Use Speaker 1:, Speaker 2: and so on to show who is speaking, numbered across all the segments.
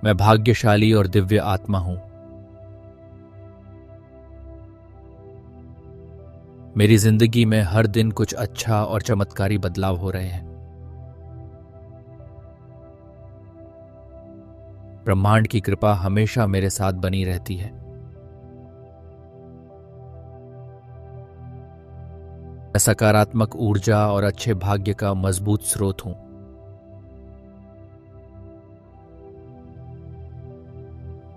Speaker 1: मैं भाग्यशाली और दिव्य आत्मा हूं। मेरी जिंदगी में हर दिन कुछ अच्छा और चमत्कारी बदलाव हो रहे हैं। ब्रह्मांड की कृपा हमेशा मेरे साथ बनी रहती है। मैं सकारात्मक ऊर्जा और अच्छे भाग्य का मजबूत स्रोत हूं।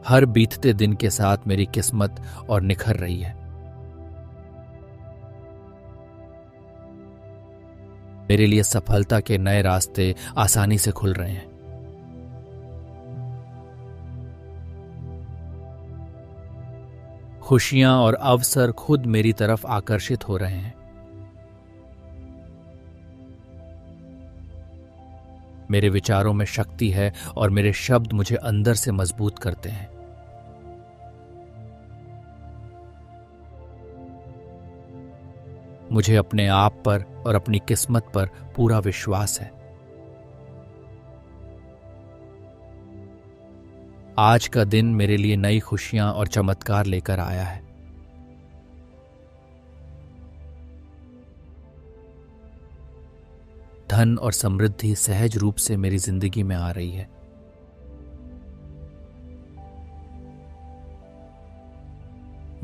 Speaker 1: हर बीतते दिन के साथ मेरी किस्मत और निखर रही है। मेरे लिए सफलता के नए रास्ते आसानी से खुल रहे हैं। खुशियां और अवसर खुद मेरी तरफ आकर्षित हो रहे हैं। मेरे विचारों में शक्ति है और मेरे शब्द मुझे अंदर से मजबूत करते हैं। मुझे अपने आप पर और अपनी किस्मत पर पूरा विश्वास है। आज का दिन मेरे लिए नई खुशियां और चमत्कार लेकर आया है। धन और समृद्धि सहज रूप से मेरी जिंदगी में आ रही है।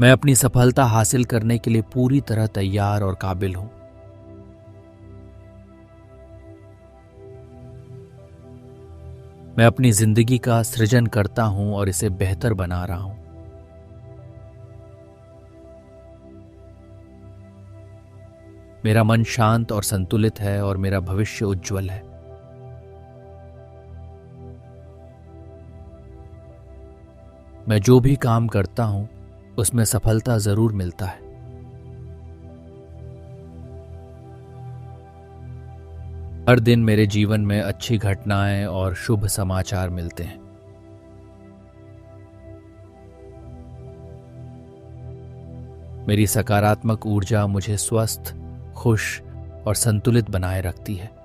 Speaker 1: मैं अपनी सफलता हासिल करने के लिए पूरी तरह तैयार और काबिल हूं। मैं अपनी जिंदगी का सृजन करता हूं और इसे बेहतर बना रहा हूं। मेरा मन शांत और संतुलित है और मेरा भविष्य उज्जवल है। मैं जो भी काम करता हूं उसमें सफलता जरूर मिलता है। हर दिन मेरे जीवन में अच्छी घटनाएं और शुभ समाचार मिलते हैं। मेरी सकारात्मक ऊर्जा मुझे स्वस्थ, खुश और संतुलित बनाए रखती है।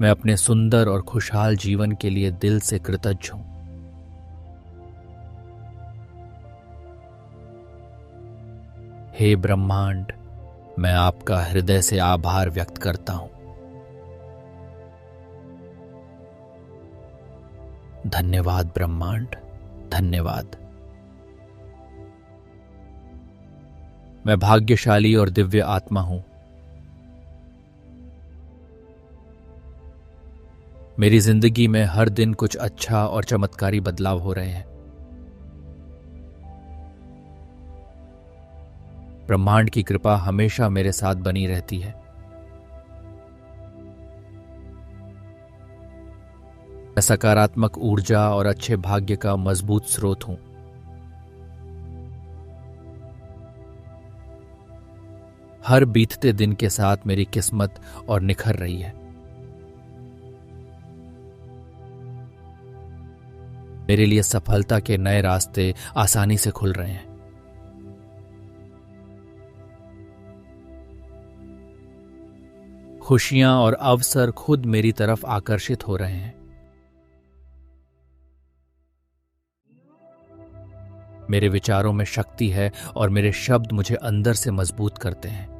Speaker 1: मैं अपने सुंदर और खुशहाल जीवन के लिए दिल से कृतज्ञ हूं। हे ब्रह्मांड, मैं आपका हृदय से आभार व्यक्त करता हूं। धन्यवाद ब्रह्मांड, धन्यवाद। मैं भाग्यशाली और दिव्य आत्मा हूं। मेरी जिंदगी में हर दिन कुछ अच्छा और चमत्कारी बदलाव हो रहे हैं। ब्रह्मांड की कृपा हमेशा मेरे साथ बनी रहती है। मैं सकारात्मक ऊर्जा और अच्छे भाग्य का मजबूत स्रोत हूं। हर बीतते दिन के साथ मेरी किस्मत और निखर रही है। मेरे लिए सफलता के नए रास्ते आसानी से खुल रहे हैं। खुशियां और अवसर खुद मेरी तरफ आकर्षित हो रहे हैं। मेरे विचारों में शक्ति है और मेरे शब्द मुझे अंदर से मजबूत करते हैं।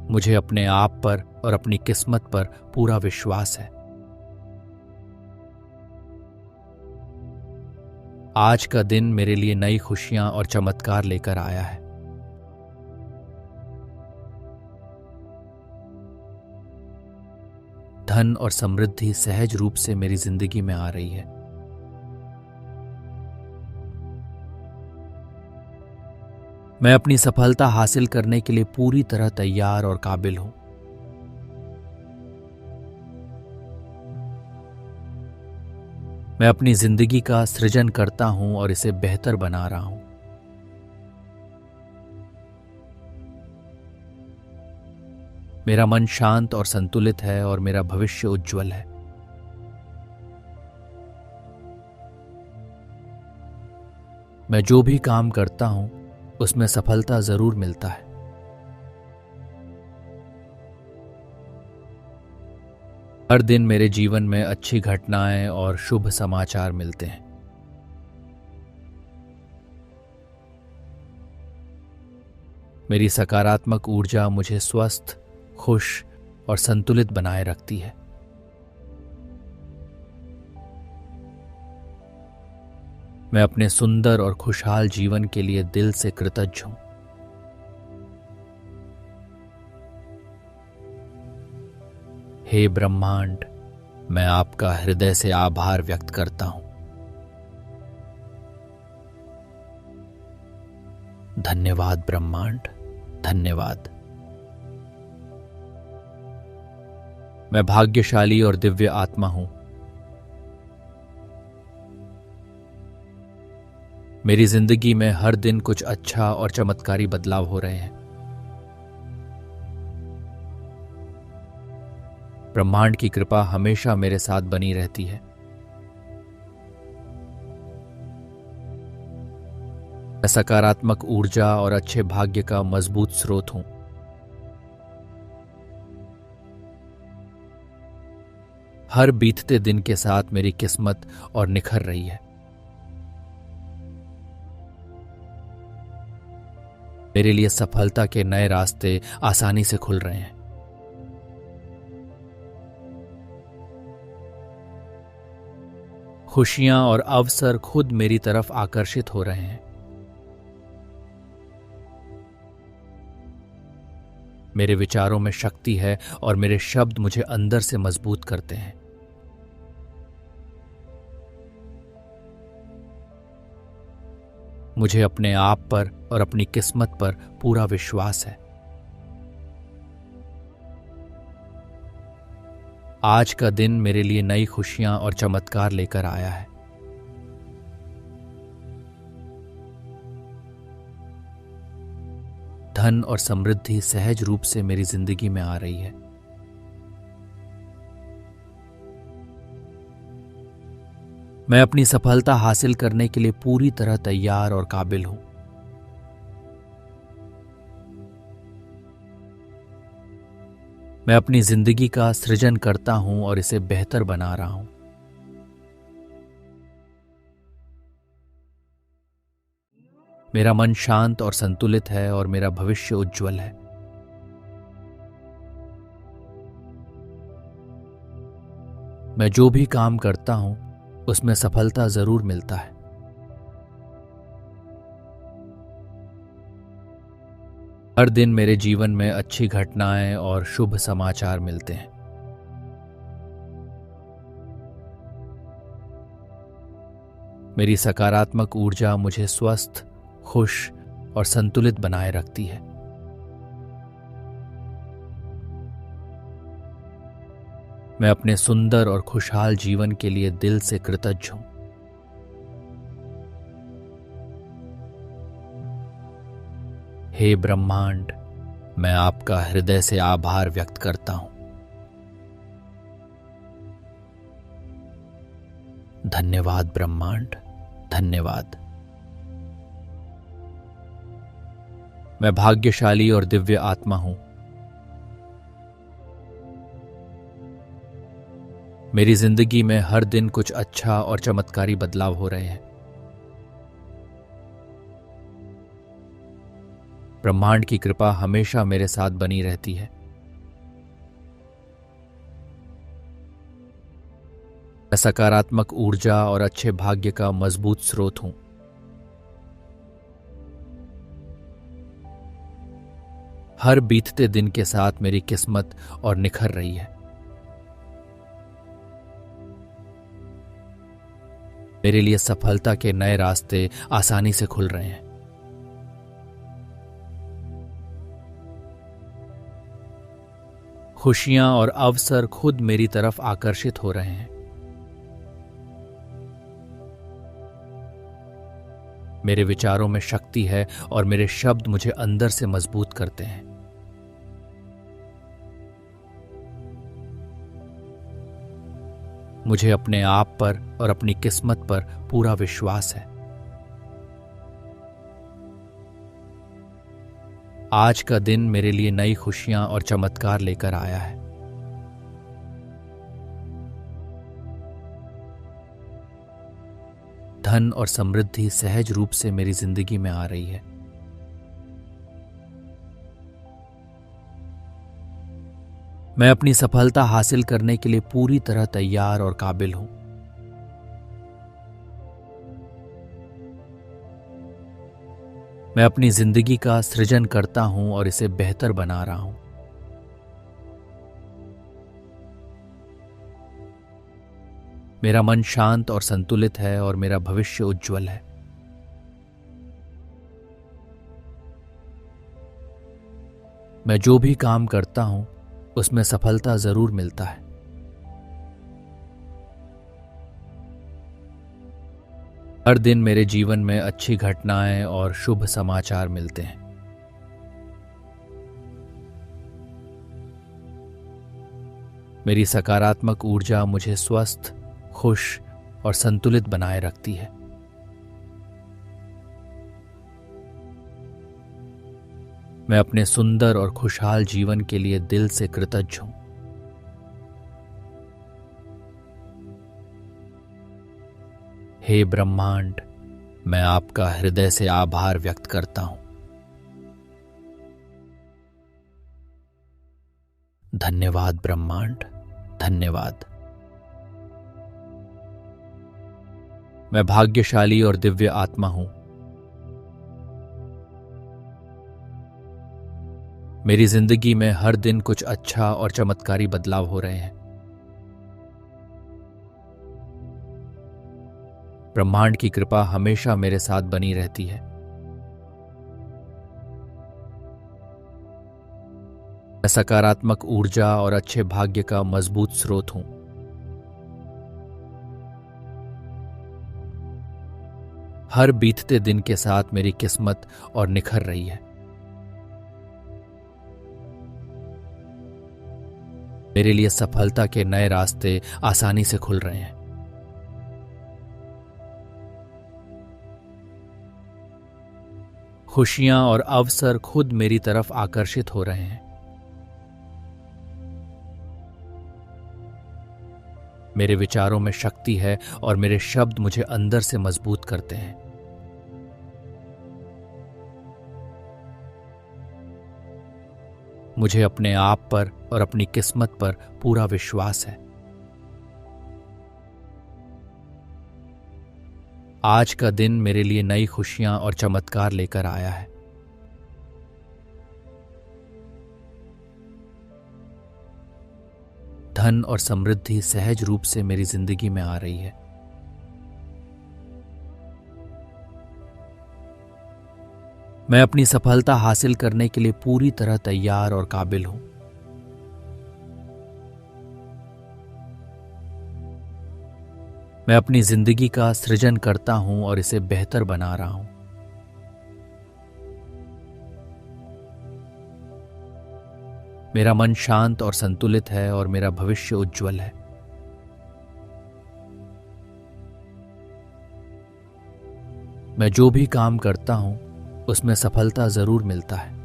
Speaker 1: मुझे अपने आप पर और अपनी किस्मत पर पूरा विश्वास है। आज का दिन मेरे लिए नई खुशियां और चमत्कार लेकर आया है। धन और समृद्धि सहज रूप से मेरी जिंदगी में आ रही है। मैं अपनी सफलता हासिल करने के लिए पूरी तरह तैयार और काबिल हूं। मैं अपनी जिंदगी का सृजन करता हूं और इसे बेहतर बना रहा हूं। मेरा मन शांत और संतुलित है और मेरा भविष्य उज्जवल है। मैं जो भी काम करता हूं उसमें सफलता जरूर मिलता है। हर दिन मेरे जीवन में अच्छी घटनाएं और शुभ समाचार मिलते हैं। मेरी सकारात्मक ऊर्जा मुझे स्वस्थ, खुश और संतुलित बनाए रखती है। मैं अपने सुंदर और खुशहाल जीवन के लिए दिल से कृतज्ञ हूं। हे ब्रह्मांड, मैं आपका हृदय से आभार व्यक्त करता हूं। धन्यवाद ब्रह्मांड, धन्यवाद। मैं भाग्यशाली और दिव्य आत्मा हूं। मेरी जिंदगी में हर दिन कुछ अच्छा और चमत्कारी बदलाव हो रहे हैं। ब्रह्मांड की कृपा हमेशा मेरे साथ बनी रहती है। मैं सकारात्मक ऊर्जा और अच्छे भाग्य का मजबूत स्रोत हूं। हर बीतते दिन के साथ मेरी किस्मत और निखर रही है। मेरे लिए सफलता के नए रास्ते आसानी से खुल रहे हैं। खुशियां और अवसर खुद मेरी तरफ आकर्षित हो रहे हैं। मेरे विचारों में शक्ति है और मेरे शब्द मुझे अंदर से मजबूत करते हैं। मुझे अपने आप पर और अपनी किस्मत पर पूरा विश्वास है। आज का दिन मेरे लिए नई खुशियां और चमत्कार लेकर आया है। धन और समृद्धि सहज रूप से मेरी जिंदगी में आ रही है। मैं अपनी सफलता हासिल करने के लिए पूरी तरह तैयार और काबिल हूं। मैं अपनी जिंदगी का सृजन करता हूं और इसे बेहतर बना रहा हूं। मेरा मन शांत और संतुलित है और मेरा भविष्य उज्जवल है। मैं जो भी काम करता हूं उसमें सफलता जरूर मिलता है। हर दिन मेरे जीवन में अच्छी घटनाएं और शुभ समाचार मिलते हैं। मेरी सकारात्मक ऊर्जा मुझे स्वस्थ, खुश और संतुलित बनाए रखती है। मैं अपने सुंदर और खुशहाल जीवन के लिए दिल से कृतज्ञ हूं। हे ब्रह्मांड, मैं आपका हृदय से आभार व्यक्त करता हूं। धन्यवाद ब्रह्मांड, धन्यवाद। मैं भाग्यशाली और दिव्य आत्मा हूं। मेरी जिंदगी में हर दिन कुछ अच्छा और चमत्कारी बदलाव हो रहे हैं। ब्रह्मांड की कृपा हमेशा मेरे साथ बनी रहती है। मैं सकारात्मक ऊर्जा और अच्छे भाग्य का मजबूत स्रोत हूं। हर बीतते दिन के साथ मेरी किस्मत और निखर रही है। मेरे लिए सफलता के नए रास्ते आसानी से खुल रहे हैं। खुशियां और अवसर खुद मेरी तरफ आकर्षित हो रहे हैं। मेरे विचारों में शक्ति है और मेरे शब्द मुझे अंदर से मजबूत करते हैं। मुझे अपने आप पर और अपनी किस्मत पर पूरा विश्वास है। आज का दिन मेरे लिए नई खुशियां और चमत्कार लेकर आया है। धन और समृद्धि सहज रूप से मेरी जिंदगी में आ रही है। मैं अपनी सफलता हासिल करने के लिए पूरी तरह तैयार और काबिल हूं। मैं अपनी जिंदगी का सृजन करता हूं और इसे बेहतर बना रहा हूं। मेरा मन शांत और संतुलित है और मेरा भविष्य उज्जवल है। मैं जो भी काम करता हूं उसमें सफलता जरूर मिलता है। हर दिन मेरे जीवन में अच्छी घटनाएं और शुभ समाचार मिलते हैं। मेरी सकारात्मक ऊर्जा मुझे स्वस्थ, खुश और संतुलित बनाए रखती है। मैं अपने सुंदर और खुशहाल जीवन के लिए दिल से कृतज्ञ हूं। हे ब्रह्मांड, मैं आपका हृदय से आभार व्यक्त करता हूं। धन्यवाद ब्रह्मांड, धन्यवाद। मैं भाग्यशाली और दिव्य आत्मा हूं। मेरी जिंदगी में हर दिन कुछ अच्छा और चमत्कारी बदलाव हो रहे हैं। ब्रह्मांड की कृपा हमेशा मेरे साथ बनी रहती है। मैं सकारात्मक ऊर्जा और अच्छे भाग्य का मजबूत स्रोत हूं। हर बीतते दिन के साथ मेरी किस्मत और निखर रही है। मेरे लिए सफलता के नए रास्ते आसानी से खुल रहे हैं। खुशियां और अवसर खुद मेरी तरफ आकर्षित हो रहे हैं। मेरे विचारों में शक्ति है और मेरे शब्द मुझे अंदर से मजबूत करते हैं। मुझे अपने आप पर और अपनी किस्मत पर पूरा विश्वास है। आज का दिन मेरे लिए नई खुशियां और चमत्कार लेकर आया है। धन और समृद्धि सहज रूप से मेरी जिंदगी में आ रही है। मैं अपनी सफलता हासिल करने के लिए पूरी तरह तैयार और काबिल हूं। मैं अपनी जिंदगी का सृजन करता हूं और इसे बेहतर बना रहा हूं। मेरा मन शांत और संतुलित है और मेरा भविष्य उज्जवल है। मैं जो भी काम करता हूं उसमें सफलता जरूर मिलता है।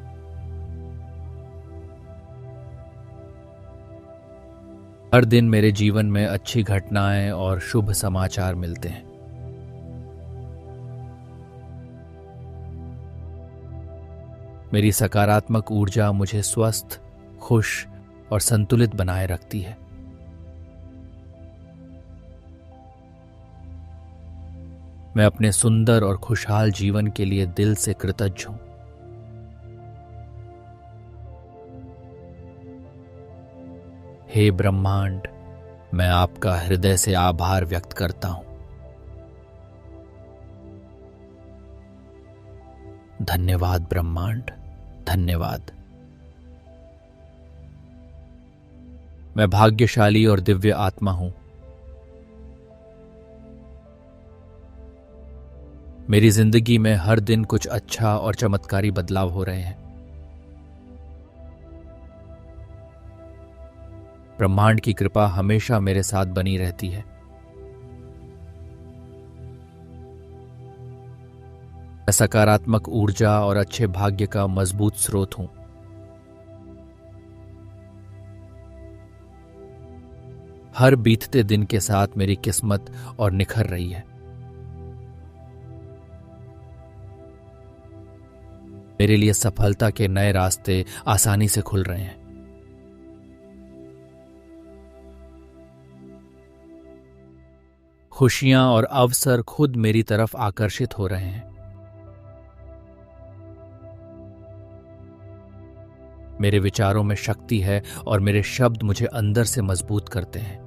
Speaker 1: हर दिन मेरे जीवन में अच्छी घटनाएं और शुभ समाचार मिलते हैं। मेरी सकारात्मक ऊर्जा मुझे स्वस्थ, खुश और संतुलित बनाए रखती है। मैं अपने सुंदर और खुशहाल जीवन के लिए दिल से कृतज्ञ हूं। हे ब्रह्मांड, मैं आपका हृदय से आभार व्यक्त करता हूं। धन्यवाद ब्रह्मांड, धन्यवाद। मैं भाग्यशाली और दिव्य आत्मा हूं। मेरी जिंदगी में हर दिन कुछ अच्छा और चमत्कारी बदलाव हो रहे हैं। ब्रह्मांड की कृपा हमेशा मेरे साथ बनी रहती है। मैं सकारात्मक ऊर्जा और अच्छे भाग्य का मजबूत स्रोत हूं। हर बीतते दिन के साथ मेरी किस्मत और निखर रही है। मेरे लिए सफलता के नए रास्ते आसानी से खुल रहे हैं। खुशियां और अवसर खुद मेरी तरफ आकर्षित हो रहे हैं। मेरे विचारों में शक्ति है और मेरे शब्द मुझे अंदर से मजबूत करते हैं।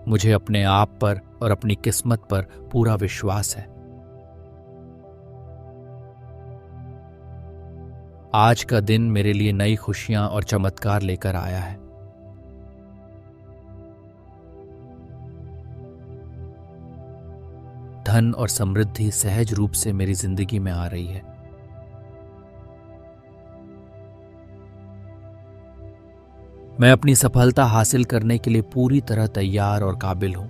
Speaker 1: मुझे अपने आप पर और अपनी किस्मत पर पूरा विश्वास है। आज का दिन मेरे लिए नई खुशियां और चमत्कार लेकर आया है। धन और समृद्धि सहज रूप से मेरी जिंदगी में आ रही है। मैं अपनी सफलता हासिल करने के लिए पूरी तरह तैयार और काबिल हूं।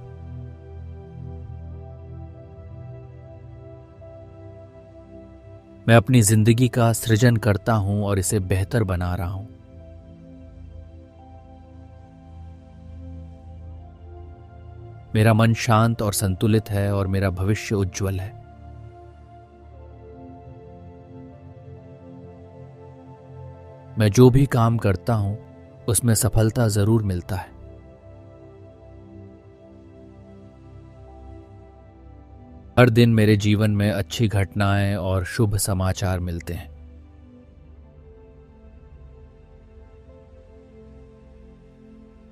Speaker 1: मैं अपनी जिंदगी का सृजन करता हूं और इसे बेहतर बना रहा हूं। मेरा मन शांत और संतुलित है और मेरा भविष्य उज्जवल है। मैं जो भी काम करता हूं उसमें सफलता जरूर मिलता है। हर दिन मेरे जीवन में अच्छी घटनाएं और शुभ समाचार मिलते हैं।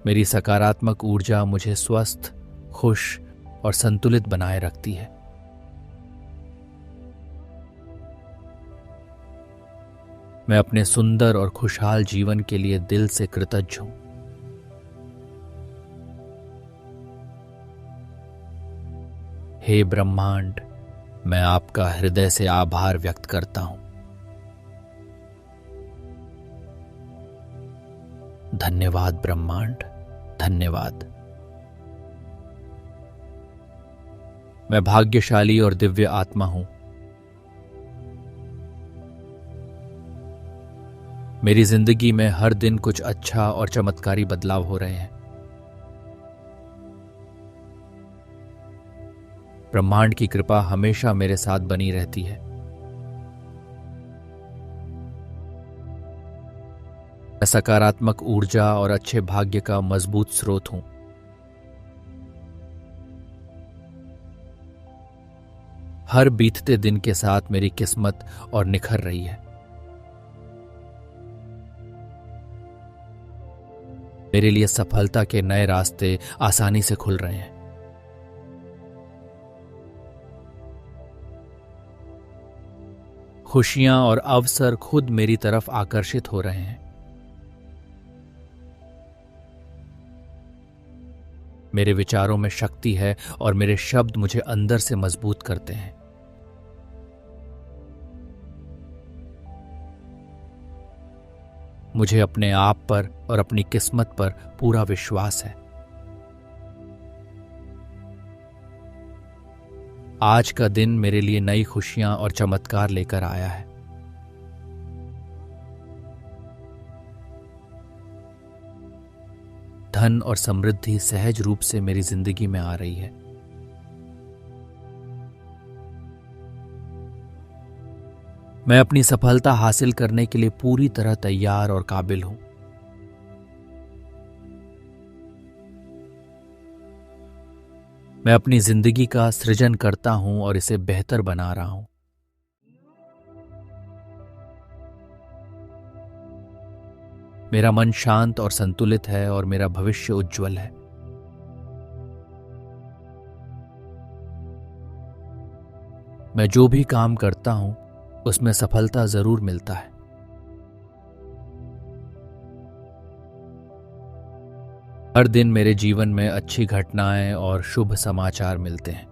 Speaker 1: मेरी सकारात्मक ऊर्जा मुझे स्वस्थ, खुश और संतुलित बनाए रखती है। मैं अपने सुंदर और खुशहाल जीवन के लिए दिल से कृतज्ञ हूं। हे ब्रह्मांड, मैं आपका हृदय से आभार व्यक्त करता हूं। धन्यवाद ब्रह्मांड, धन्यवाद। मैं भाग्यशाली और दिव्य आत्मा हूं। मेरी जिंदगी में हर दिन कुछ अच्छा और चमत्कारी बदलाव हो रहे हैं। ब्रह्मांड की कृपा हमेशा मेरे साथ बनी रहती है। मैं सकारात्मक ऊर्जा और अच्छे भाग्य का मजबूत स्रोत हूं। हर बीतते दिन के साथ मेरी किस्मत और निखर रही है। मेरे लिए सफलता के नए रास्ते आसानी से खुल रहे हैं। खुशियां और अवसर खुद मेरी तरफ आकर्षित हो रहे हैं। मेरे विचारों में शक्ति है और मेरे शब्द मुझे अंदर से मजबूत करते हैं। मुझे अपने आप पर और अपनी किस्मत पर पूरा विश्वास है। आज का दिन मेरे लिए नई खुशियां और चमत्कार लेकर आया है। धन और समृद्धि सहज रूप से मेरी जिंदगी में आ रही है। मैं अपनी सफलता हासिल करने के लिए पूरी तरह तैयार और काबिल हूं। मैं अपनी जिंदगी का सृजन करता हूं और इसे बेहतर बना रहा हूं। मेरा मन शांत और संतुलित है और मेरा भविष्य उज्जवल है। मैं जो भी काम करता हूं उसमें सफलता जरूर मिलता है। हर दिन मेरे जीवन में अच्छी घटनाएं और शुभ समाचार मिलते हैं।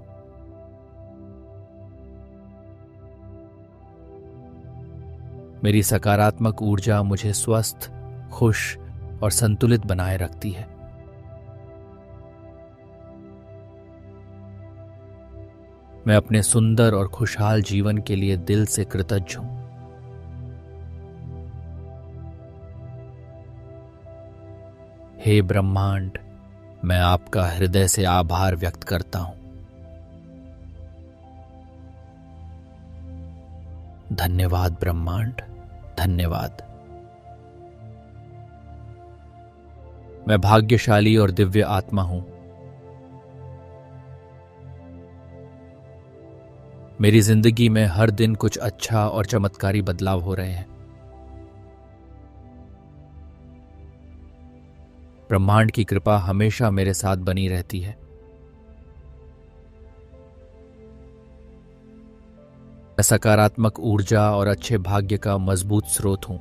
Speaker 1: मेरी सकारात्मक ऊर्जा मुझे स्वस्थ, खुश और संतुलित बनाए रखती है। मैं अपने सुंदर और खुशहाल जीवन के लिए दिल से कृतज्ञ हूं। हे ब्रह्मांड, मैं आपका हृदय से आभार व्यक्त करता हूं। धन्यवाद ब्रह्मांड, धन्यवाद। मैं भाग्यशाली और दिव्य आत्मा हूं। मेरी जिंदगी में हर दिन कुछ अच्छा और चमत्कारी बदलाव हो रहे हैं। ब्रह्मांड की कृपा हमेशा मेरे साथ बनी रहती है। मैं सकारात्मक ऊर्जा और अच्छे भाग्य का मजबूत स्रोत हूं।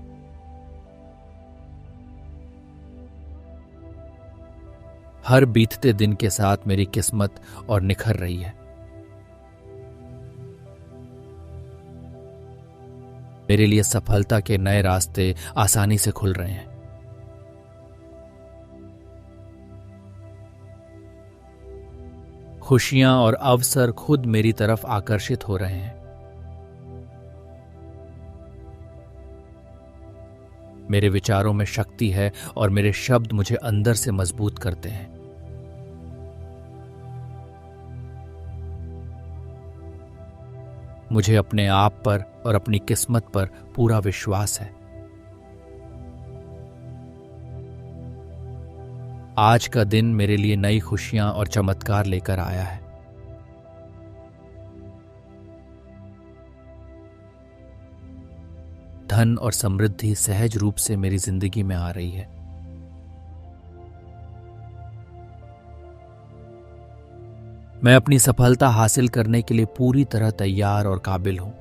Speaker 1: हर बीतते दिन के साथ मेरी किस्मत और निखर रही है। मेरे लिए सफलता के नए रास्ते आसानी से खुल रहे हैं। खुशियां और अवसर खुद मेरी तरफ आकर्षित हो रहे हैं। मेरे विचारों में शक्ति है और मेरे शब्द मुझे अंदर से मजबूत करते हैं। मुझे अपने आप पर और अपनी किस्मत पर पूरा विश्वास है। आज का दिन मेरे लिए नई खुशियां और चमत्कार लेकर आया है। धन और समृद्धि सहज रूप से मेरी जिंदगी में आ रही है। मैं अपनी सफलता हासिल करने के लिए पूरी तरह तैयार और काबिल हूं।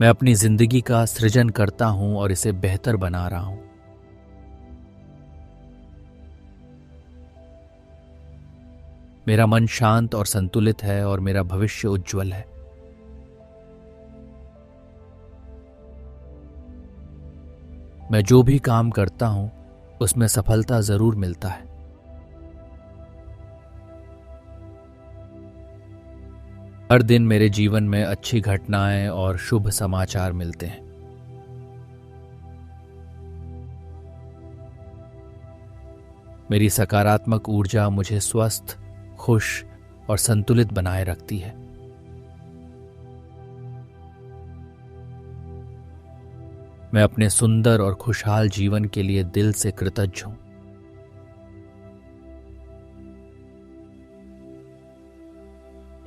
Speaker 1: मैं अपनी जिंदगी का सृजन करता हूं और इसे बेहतर बना रहा हूं। मेरा मन शांत और संतुलित है और मेरा भविष्य उज्जवल है। मैं जो भी काम करता हूं उसमें सफलता जरूर मिलता है। हर दिन मेरे जीवन में अच्छी घटनाएं और शुभ समाचार मिलते हैं। मेरी सकारात्मक ऊर्जा मुझे स्वस्थ, खुश और संतुलित बनाए रखती है। मैं अपने सुंदर और खुशहाल जीवन के लिए दिल से कृतज्ञ हूं।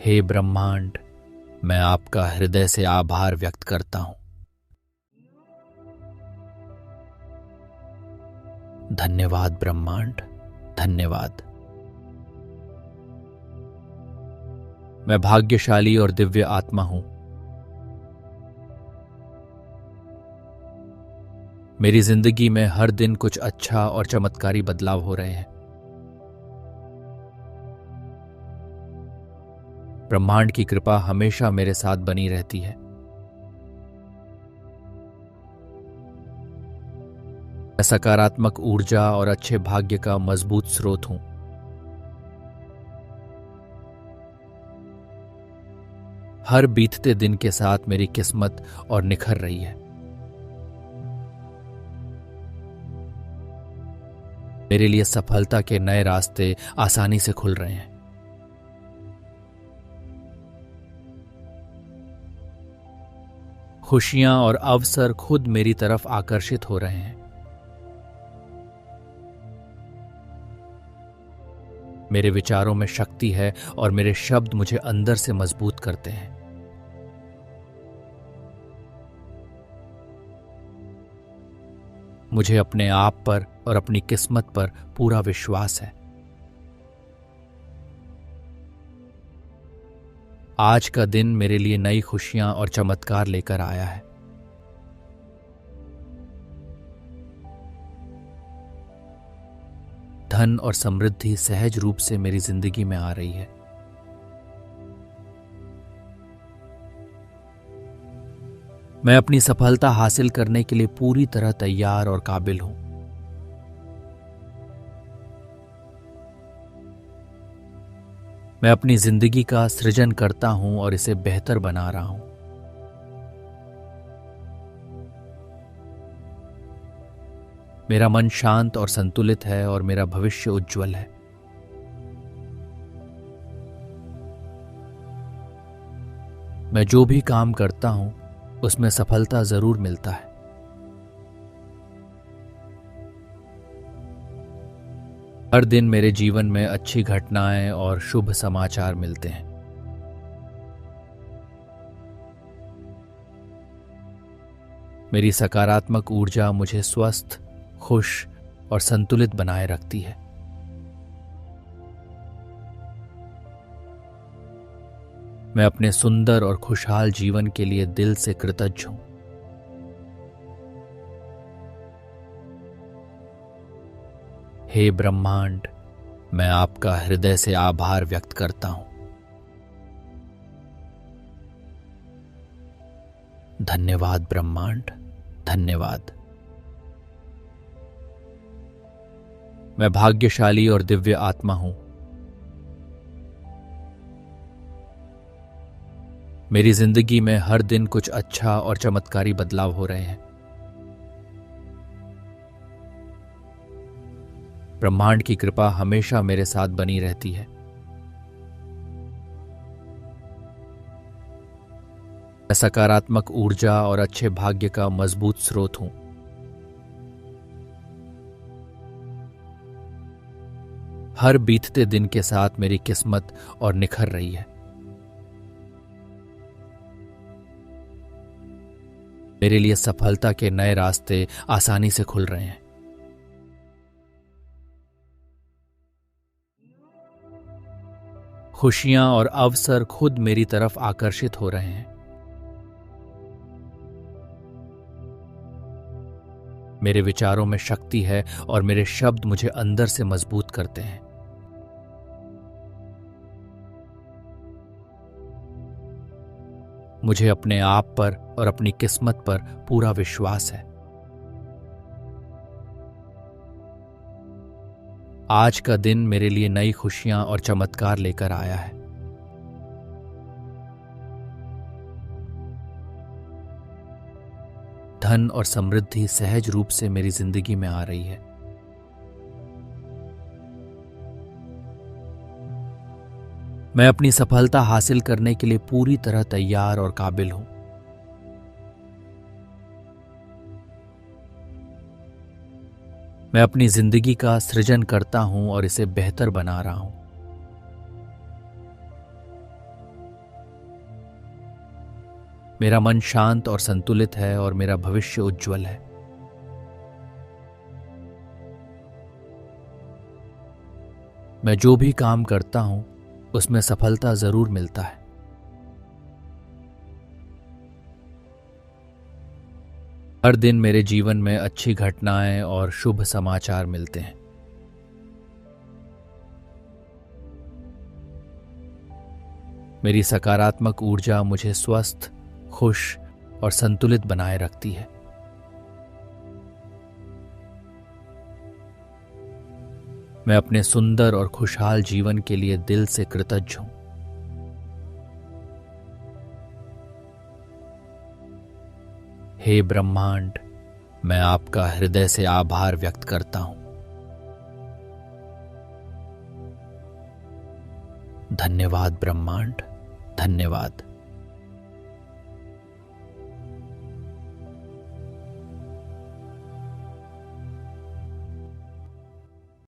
Speaker 1: हे ब्रह्मांड, मैं आपका हृदय से आभार व्यक्त करता हूं। धन्यवाद ब्रह्मांड, धन्यवाद। मैं भाग्यशाली और दिव्य आत्मा हूं। मेरी जिंदगी में हर दिन कुछ अच्छा और चमत्कारी बदलाव हो रहे हैं। ब्रह्मांड की कृपा हमेशा मेरे साथ बनी रहती है। मैं सकारात्मक ऊर्जा और अच्छे भाग्य का मजबूत स्रोत हूं। हर बीतते दिन के साथ मेरी किस्मत और निखर रही है। मेरे लिए सफलता के नए रास्ते आसानी से खुल रहे हैं। खुशियां और अवसर खुद मेरी तरफ आकर्षित हो रहे हैं। मेरे विचारों में शक्ति है और मेरे शब्द मुझे अंदर से मजबूत करते हैं। मुझे अपने आप पर और अपनी किस्मत पर पूरा विश्वास है। आज का दिन मेरे लिए नई खुशियां और चमत्कार लेकर आया है। धन और समृद्धि सहज रूप से मेरी जिंदगी में आ रही है। मैं अपनी सफलता हासिल करने के लिए पूरी तरह तैयार और काबिल हूं। मैं अपनी जिंदगी का सृजन करता हूं और इसे बेहतर बना रहा हूं। मेरा मन शांत और संतुलित है और मेरा भविष्य उज्जवल है। मैं जो भी काम करता हूं उसमें सफलता जरूर मिलता है। हर दिन मेरे जीवन में अच्छी घटनाएं और शुभ समाचार मिलते हैं। मेरी सकारात्मक ऊर्जा मुझे स्वस्थ, खुश और संतुलित बनाए रखती है। मैं अपने सुंदर और खुशहाल जीवन के लिए दिल से कृतज्ञ हूं। हे ब्रह्मांड, मैं आपका हृदय से आभार व्यक्त करता हूं। धन्यवाद ब्रह्मांड, धन्यवाद। मैं भाग्यशाली और दिव्य आत्मा हूं। मेरी जिंदगी में हर दिन कुछ अच्छा और चमत्कारी बदलाव हो रहे हैं। ब्रह्मांड की कृपा हमेशा मेरे साथ बनी रहती है। मैं सकारात्मक ऊर्जा और अच्छे भाग्य का मजबूत स्रोत हूं। हर बीतते दिन के साथ मेरी किस्मत और निखर रही है। मेरे लिए सफलता के नए रास्ते आसानी से खुल रहे हैं। खुशियां और अवसर खुद मेरी तरफ आकर्षित हो रहे हैं। मेरे विचारों में शक्ति है और मेरे शब्द मुझे अंदर से मजबूत करते हैं। मुझे अपने आप पर और अपनी किस्मत पर पूरा विश्वास है। आज का दिन मेरे लिए नई खुशियां और चमत्कार लेकर आया है। धन और समृद्धि सहज रूप से मेरी जिंदगी में आ रही है। मैं अपनी सफलता हासिल करने के लिए पूरी तरह तैयार और काबिल हूं। मैं अपनी जिंदगी का सृजन करता हूं और इसे बेहतर बना रहा हूं। मेरा मन शांत और संतुलित है और मेरा भविष्य उज्जवल है। मैं जो भी काम करता हूं उसमें सफलता जरूर मिलता है। हर दिन मेरे जीवन में अच्छी घटनाएं और शुभ समाचार मिलते हैं। मेरी सकारात्मक ऊर्जा मुझे स्वस्थ, खुश और संतुलित बनाए रखती है। मैं अपने सुंदर और खुशहाल जीवन के लिए दिल से कृतज्ञ हूं। हे ब्रह्मांड, मैं आपका हृदय से आभार व्यक्त करता हूं। धन्यवाद ब्रह्मांड, धन्यवाद।